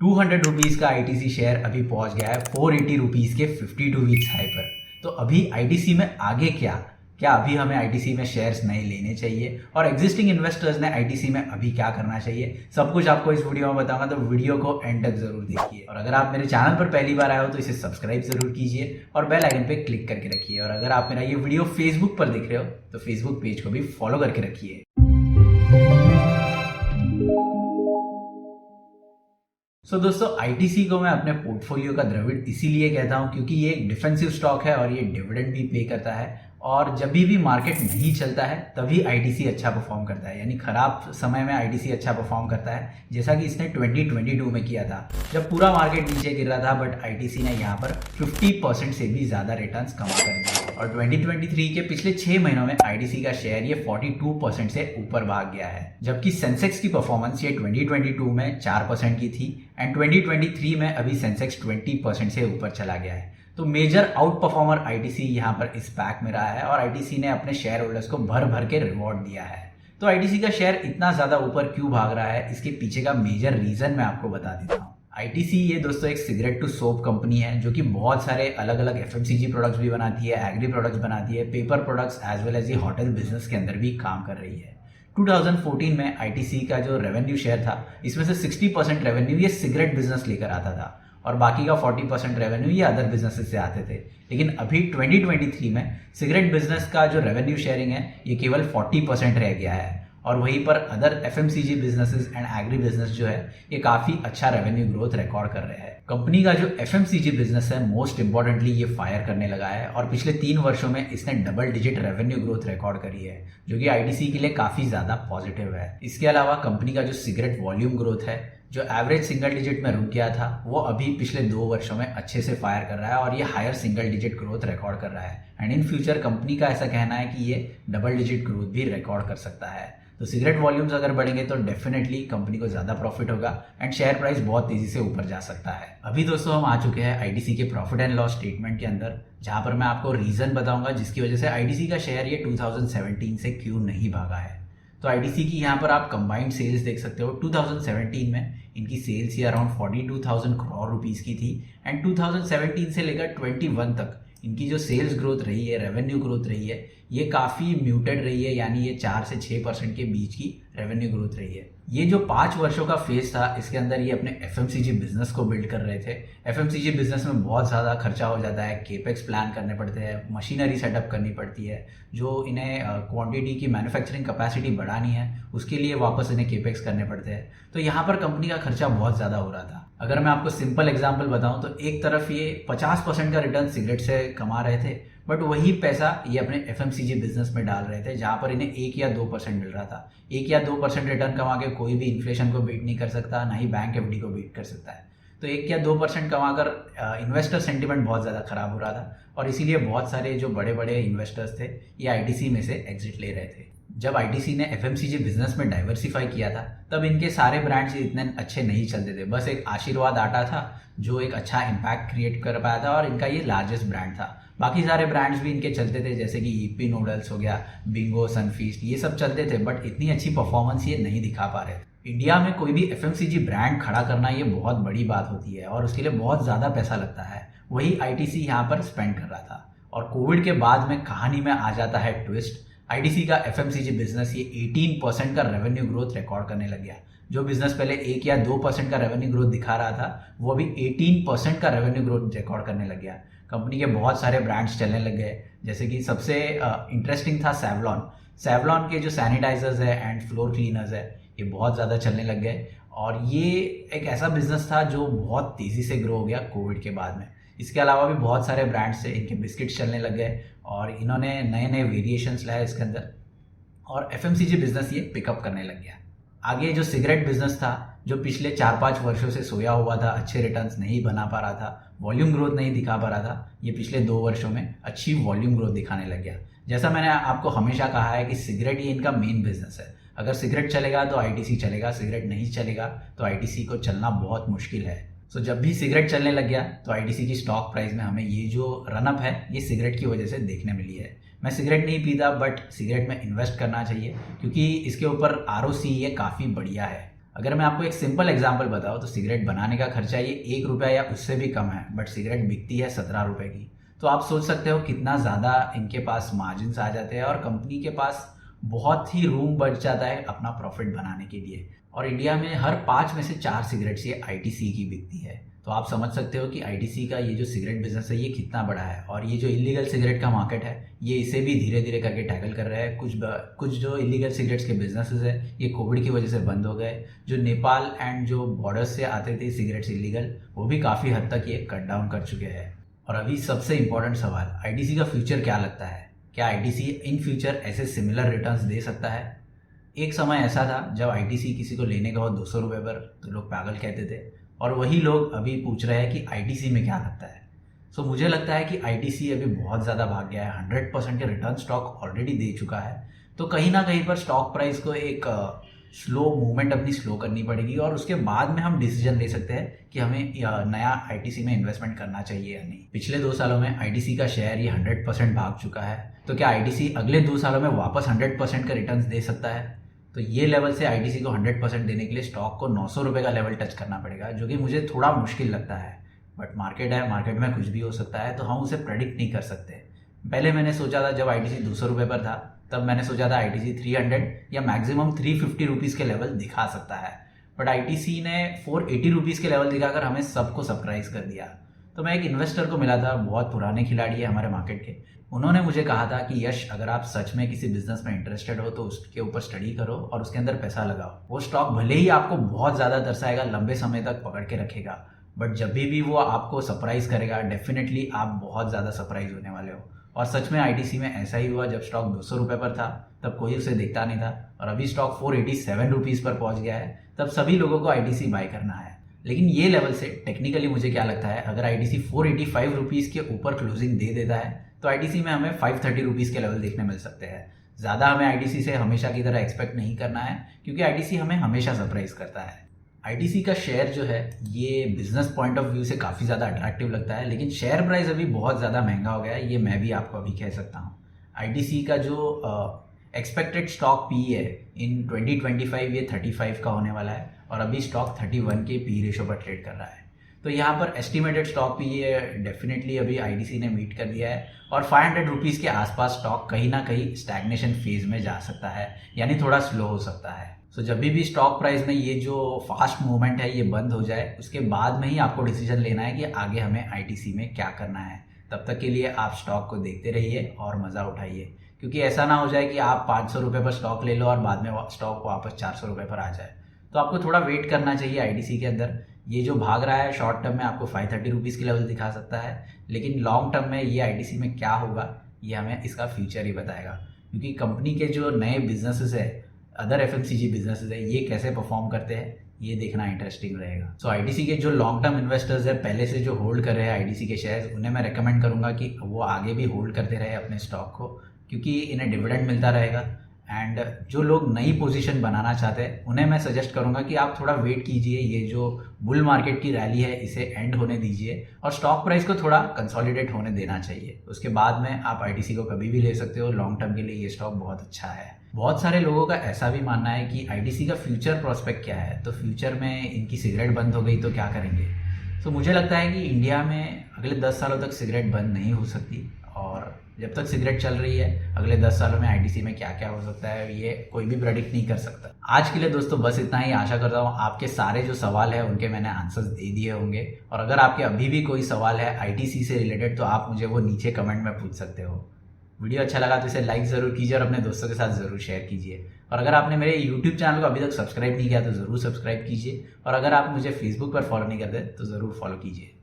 ₹200 का ITC share अभी पहुंच गया है ₹480 के 52 वीक्स हाई पर। तो अभी आईटीसी में आगे क्या क्या अभी हमें आईटीसी में शेयर्स नए लेने चाहिए और एग्जिस्टिंग इन्वेस्टर्स ने आईटीसी में अभी क्या करना चाहिए, सब कुछ आपको इस वीडियो में बताऊंगा। तो वीडियो को एंड तक जरूर देखिए और अगर आप मेरे चैनल पर पहली बार आए हो तो इसे सब्सक्राइब जरूर कीजिए और बेल आइकन पे क्लिक करके रखिए। और अगर आप मेरा ये वीडियो फेसबुक पर देख रहे हो तो फेसबुक पेज को भी फॉलो करके रखिए। दोस्तों, आईटीसी को मैं अपने पोर्टफोलियो का द्रविड़ इसीलिए कहता हूं क्योंकि ये एक डिफेंसिव स्टॉक है और ये डिविडेंड भी पे करता है। और जब भी मार्केट नहीं चलता है तभी आईटीसी अच्छा परफॉर्म करता है, यानी खराब समय में आईटीसी अच्छा परफॉर्म करता है, जैसा कि इसने 2022 में किया था जब पूरा मार्केट नीचे गिर रहा था। बट आईटीसी ने यहाँ पर 50% से भी ज्यादा रिटर्न्स कमा कर दिए और 2023 के पिछले 6 महीनों में आईटीसी का शेयर ये 42% से ऊपर भाग गया है, जबकि सेंसेक्स की परफॉर्मेंस ये 2022 में 4% की थी एंड 2023 में अभी सेंसेक्स 20% से ऊपर चला गया है। तो मेजर आउट परफॉर्मर आईटीसी यहाँ पर इस पैक में रहा है और आईटीसी ने अपने शेयर होल्डर्स को भर भर के रिवॉर्ड दिया है। तो आईटीसी का शेयर इतना ज्यादा ऊपर क्यों भाग रहा है, इसके पीछे का मेजर रीजन मैं आपको बता देता हूँ। आईटीसी ये दोस्तों एक सिगरेट टू सोप कंपनी है जो कि बहुत सारे अलग अलग एफएमसीजी प्रोडक्ट्स भी बनाती है, एग्री प्रोडक्ट्स बनाती है, paper products as well as ये होटल बिजनेस के अंदर भी काम कर रही है। 2014 में आईटीसी का जो रेवेन्यू शेयर था इसमें से 60% रेवेन्यू ये सिगरेट बिजनेस लेकर आता था और बाकी का 40% रेवेन्यू ये अदर बिजनेसेस से आते थे। लेकिन अभी 2023 में सिगरेट बिजनेस का जो रेवेन्यू शेयरिंग है ये केवल 40% रह गया है और वहीं पर other FMCG businesses and agri business जो है ये काफी अच्छा रेवेन्यू ग्रोथ रिकॉर्ड कर रहे हैं। कंपनी का जो एफएमसीजी बिजनेस है मोस्ट इंपॉर्टेंटली ये फायर करने लगा है और पिछले 3 वर्षों में इसने double digit revenue growth record करी है, जो कि आईटीसी के लिए काफी ज्यादा पॉजिटिव है। इसके अलावा कंपनी का जो सिगरेट वॉल्यूम ग्रोथ है जो एवरेज सिंगल डिजिट में रुक गया था वो अभी पिछले 2 वर्षों में अच्छे से फायर कर रहा है और ये higher single digit growth record कर रहा है एंड इन फ्यूचर कंपनी का ऐसा कहना है कि ये डबल डिजिट ग्रोथ भी रिकॉर्ड कर सकता है। तो सिगरेट वॉल्यूम्स अगर बढ़ेंगे तो डेफिनेटली कंपनी को ज्यादा प्रॉफिट होगा एंड शेयर प्राइस बहुत तेजी से ऊपर जा सकता है। अभी दोस्तों हम आ चुके हैं आईटीसी के प्रॉफिट एंड लॉस स्टेटमेंट के अंदर, जहां पर मैं आपको रीजन बताऊंगा जिसकी वजह से आईटीसी का शेयर ये 2017 से क्यों नहीं भागा है। तो आईटीसी की यहाँ पर आप कंबाइंड सेल्स देख सकते हो। 2017 में इनकी सेल्स ये अराउंड 42,000 करोड़ रुपीस की थी एंड 2017 से लेकर 21 तक इनकी जो सेल्स ग्रोथ रही है, रेवेन्यू ग्रोथ रही है, ये काफ़ी म्यूटेड रही है, यानी ये 4 से 6% के बीच की रेवेन्यू ग्रोथ रही है। ये जो 5 वर्षों का फेज था इसके अंदर ये अपने एफएमसीजी बिजनेस को बिल्ड कर रहे थे। एफएमसीजी बिजनेस में बहुत ज़्यादा खर्चा हो जाता है, केपेक्स प्लान करने पड़ते हैं, मशीनरी सेटअप करनी पड़ती है, जो इन्हें क्वांटिटी की मैन्युफैक्चरिंग कैपेसिटी बढ़ानी है उसके लिए वापस इन्हें केपेक्स करने पड़ते हैं। तो यहाँ पर कंपनी का खर्चा बहुत ज़्यादा हो रहा था। अगर मैं आपको सिंपल एग्जाम्पल बताऊँ तो एक तरफ ये 50% का रिटर्न सिगरेट से कमा रहे थे बट वही पैसा ये अपने एफएमसीजी बिजनेस में डाल रहे थे जहां पर इन्हें 1 या 2% मिल रहा था। 1 या 2% रिटर्न कमा के कोई भी इन्फ्लेशन को बीट नहीं कर सकता, ना ही बैंक एफडी को बीट कर सकता है। तो 1 या 2% कमाकर इन्वेस्टर सेंटिमेंट बहुत ज़्यादा खराब हो रहा था और इसीलिए बहुत सारे जो बड़े बड़े इन्वेस्टर्स थे ये आईटीसी में से एग्जिट ले रहे थे। जब आईटीसी ने एफएमसीजी बिजनेस में डाइवर्सिफाई किया था तब इनके सारे ब्रांड्स इतने अच्छे नहीं चलते थे। बस एक आशीर्वाद आटा था जो एक अच्छा इम्पैक्ट क्रिएट कर पाया था और इनका ये लार्जेस्ट ब्रांड था। बाकी सारे ब्रांड्स भी इनके चलते थे जैसे कि ईपी नूडल्स हो गया, बिंगो, सनफीस्ट, ये सब चलते थे बट इतनी अच्छी परफॉर्मेंस ये नहीं दिखा पा रहे थे। इंडिया में कोई भी एफएमसीजी ब्रांड खड़ा करना ये बहुत बड़ी बात होती है और उसके लिए बहुत ज़्यादा पैसा लगता है। वही आईटीसी यहाँ पर स्पेंड कर रहा था और कोविड के बाद में कहानी में आ जाता है ट्विस्ट। आईटीसी का एफएमसीजी बिजनेस ये 18% का रेवेन्यू ग्रोथ रिकॉर्ड करने लग गया। जो बिजनेस पहले 1 या 2% का रेवेन्यू ग्रोथ दिखा रहा था वो अभी 18% का रेवेन्यू ग्रोथ रिकॉर्ड करने लग गया। कंपनी के बहुत सारे ब्रांड्स चलने लग गए, जैसे कि सबसे इंटरेस्टिंग था सेवलॉन। सेवलॉन के जो सैनिटाइजर्स है एंड फ्लोर क्लीनर्स है ये बहुत ज़्यादा चलने लग गए और ये एक ऐसा बिजनेस था जो बहुत तेज़ी से ग्रो हो गया कोविड के बाद में। इसके अलावा भी बहुत सारे ब्रांड्स थे, इनके बिस्किट्स चलने लग गए और इन्होंने नए नए वेरिएशंस लाए इसके अंदर और एफएमसीजी बिजनेस ये पिकअप करने लग गया। आगे जो सिगरेट बिजनेस था जो पिछले 4-5 वर्षों से सोया हुआ था, अच्छे रिटर्न्स नहीं बना पा रहा था, वॉल्यूम ग्रोथ नहीं दिखा पा रहा था, ये पिछले 2 वर्षों में अच्छी वॉल्यूम ग्रोथ दिखाने लग गया। जैसा मैंने आपको हमेशा कहा है कि सिगरेट ये इनका मेन बिजनेस है। अगर सिगरेट चलेगा तो आईटीसी चलेगा, सिगरेट नहीं चलेगा तो आईटीसी को चलना बहुत मुश्किल है। सो जब भी सिगरेट चलने लग गया तो आईटीसी की स्टॉक प्राइस में हमें ये जो रनअप है ये सिगरेट की वजह से देखने मिली है। मैं सिगरेट नहीं पीता बट सिगरेट में इन्वेस्ट करना चाहिए क्योंकि इसके ऊपर आरओसी ये काफ़ी बढ़िया है। अगर मैं आपको एक सिंपल एग्जांपल बताऊं तो सिगरेट बनाने का खर्चा ये 1 रुपया या उससे भी कम है, बट सिगरेट बिकती है 17 रुपये की। तो आप सोच सकते हो कितना ज़्यादा इनके पास मार्जिन आ जाते हैं और कंपनी के पास बहुत ही रूम बच जाता है अपना प्रॉफिट बनाने के लिए। और इंडिया में हर 5 में से 4 सिगरेट्स ये आईटीसी की बिकती है। तो आप समझ सकते हो कि आईटीसी का ये जो सिगरेट बिजनेस है ये कितना बड़ा है। और ये जो इलीगल सिगरेट का मार्केट है ये इसे भी धीरे धीरे करके टैकल कर रहा है। कुछ जो इलीगल सिगरेट्स के बिजनेसेस है ये कोविड की वजह से बंद हो गए। जो नेपाल एंड जो बॉर्डर्स से आते थे सिगरेट्स इलीगल, वो भी काफ़ी हद तक ये कट डाउन कर चुके हैं। और अभी सबसे इंपॉर्टेंट सवाल, आईटीसी का फ्यूचर क्या लगता है? क्या आईटीसी इन फ्यूचर ऐसे सिमिलर रिटर्न्स दे सकता है? एक समय ऐसा था जब आईटीसी किसी को लेने का हो 200 रुपये पर तो लोग पागल कहते थे, और वही लोग अभी पूछ रहे हैं कि आईटीसी में क्या लगता है। सो मुझे लगता है कि आईटीसी अभी बहुत ज़्यादा भाग गया है, 100% के रिटर्न स्टॉक ऑलरेडी दे चुका है। तो कहीं ना कहीं पर स्टॉक प्राइस को एक स्लो मूवमेंट अपनी स्लो करनी पड़ेगी और उसके बाद में हम डिसीजन ले सकते हैं कि हमें नया आईटीसी में इन्वेस्टमेंट करना चाहिए या नहीं। पिछले 2 सालों में आईटीसी का शेयर ये 100% भाग चुका है, तो क्या आईटीसी अगले 2 सालों में वापस 100% का रिटर्न्स दे सकता है? तो ये लेवल से आईटीसी को 100% देने के लिए स्टॉक को 900 रुपये का लेवल टच करना पड़ेगा, जो कि मुझे थोड़ा मुश्किल लगता है। बट मार्केट है, मार्केट में कुछ भी हो सकता है, तो हम उसे प्रेडिक्ट नहीं कर सकते। पहले मैंने सोचा था जब आईटीसी 200 रुपये पर था तब मैंने सोचा था आईटीसी 300 या मैक्सिमम 350 रुपीज़ के लेवल दिखा सकता है। बट आईटीसी ने 480 रुपीज़ के लेवल दिखाकर हमें सबको सरप्राइज कर दिया। तो मैं एक इन्वेस्टर को मिला था, बहुत पुराने खिलाड़ी है हमारे मार्केट के। उन्होंने मुझे कहा था कि यश, अगर आप सच में किसी बिजनेस में इंटरेस्टेड हो तो उसके ऊपर स्टडी करो और उसके अंदर पैसा लगाओ। वो स्टॉक भले ही आपको बहुत ज़्यादा दर्शाएगा, लंबे समय तक पकड़ के रखेगा, बट जब भी वो आपको सरप्राइज करेगा डेफिनेटली आप बहुत ज़्यादा सरप्राइज होने वाले हो। और सच में आईटीसी में ऐसा ही हुआ। जब स्टॉक 200 रुपये पर था तब कोई उसे देखता नहीं था, और अभी स्टॉक 487 रुपीज़ पर पहुंच गया है, तब सभी लोगों को आईटीसी बाय करना है। लेकिन ये लेवल से टेक्निकली मुझे क्या लगता है, अगर आईटीसी 485 रुपीज़ के ऊपर क्लोजिंग दे देता है तो आईटीसी में हमें 530 रुपीज़ के लेवल देखने मिल सकते हैं। ज़्यादा हमें आईटीसी से हमेशा की तरह एक्सपेक्ट नहीं करना है, क्योंकि आईटीसी हमें हमेशा सरप्राइज करता है। आईटीसी का शेयर जो है ये बिजनेस पॉइंट ऑफ व्यू से काफ़ी ज़्यादा अट्रैक्टिव लगता है, लेकिन शेयर प्राइस अभी बहुत ज़्यादा महंगा हो गया है, ये मैं भी आपको अभी कह सकता हूँ। आईटीसी का जो एक्सपेक्टेड स्टॉक पी है इन 2025 ये 35 का होने वाला है, और अभी स्टॉक 31 के पी रेशो पर ट्रेड कर रहा है। तो यहाँ पर एस्टिमेटेड स्टॉक पी ये डेफिनेटली अभी आईटीसी ने मीट कर दिया है, और 500 रुपीज़ के आसपास स्टॉक कहीं ना कहीं स्टैग्नेशन फेज में जा सकता है, यानी थोड़ा स्लो हो सकता है। सो जब भी स्टॉक प्राइस में ये जो फास्ट मूवमेंट है ये बंद हो जाए, उसके बाद में ही आपको डिसीजन लेना है कि आगे हमें आईटीसी में क्या करना है। तब तक के लिए आप स्टॉक को देखते रहिए और मज़ा उठाइए, क्योंकि ऐसा ना हो जाए कि आप 500 रुपये पर स्टॉक ले लो और बाद में स्टॉक वापस 400 रुपये पर आ जाए। तो आपको थोड़ा वेट करना चाहिए आईटीसी के अंदर। ये जो भाग रहा है शॉर्ट टर्म में आपको 530 रुपीज़ के लेवल दिखा सकता है, लेकिन लॉन्ग टर्म में ये आईटीसी में क्या होगा ये हमें इसका फ्यूचर ही बताएगा, क्योंकि कंपनी के जो नए बिजनेसेस है, अदर एफएमसीजी बिजनेसेस है, ये कैसे परफॉर्म करते हैं ये देखना इंटरेस्टिंग रहेगा। सो आईटीसी के जो लॉन्ग टर्म इन्वेस्टर्स है, पहले से जो होल्ड कर रहे हैं आईटीसी के शेयर्स, उन्हें मैं रेकमेंड करूंगा कि वो आगे भी होल्ड करते रहे अपने स्टॉक को, क्योंकि इन्हें डिविडेंड मिलता रहेगा। एंड जो लोग नई पोजीशन बनाना चाहते हैं उन्हें मैं सजेस्ट करूंगा कि आप थोड़ा वेट कीजिए, ये जो बुल मार्केट की रैली है इसे एंड होने दीजिए और स्टॉक प्राइस को थोड़ा कंसोलिडेट होने देना चाहिए। उसके बाद में आप आईटीसी को कभी भी ले सकते हो, लॉन्ग टर्म के लिए ये स्टॉक बहुत अच्छा है। बहुत सारे लोगों का ऐसा भी मानना है कि आईटीसी का फ्यूचर प्रोस्पेक्ट क्या है, तो फ्यूचर में इनकी सिगरेट बंद हो गई तो क्या करेंगे। तो मुझे लगता है कि इंडिया में अगले 10 सालों तक सिगरेट बंद नहीं हो सकती, और जब तक सिगरेट चल रही है अगले 10 सालों में आईटीसी में क्या क्या हो सकता है ये कोई भी प्रेडिक्ट नहीं कर सकता। आज के लिए दोस्तों बस इतना ही। आशा करता हूँ आपके सारे जो सवाल है उनके मैंने आंसर्स दे दिए होंगे, और अगर आपके अभी भी कोई सवाल है आईटीसी से रिलेटेड तो आप मुझे वो नीचे कमेंट में पूछ सकते हो। वीडियो अच्छा लगा तो इसे लाइक ज़रूर कीजिए और अपने दोस्तों के साथ ज़रूर शेयर कीजिए, और अगर आपने मेरे यूट्यूब चैनल को अभी तक सब्सक्राइब नहीं किया तो ज़रूर सब्सक्राइब कीजिए, और अगर आप मुझे फेसबुक पर फॉलो नहीं करते तो ज़रूर फॉलो कीजिए।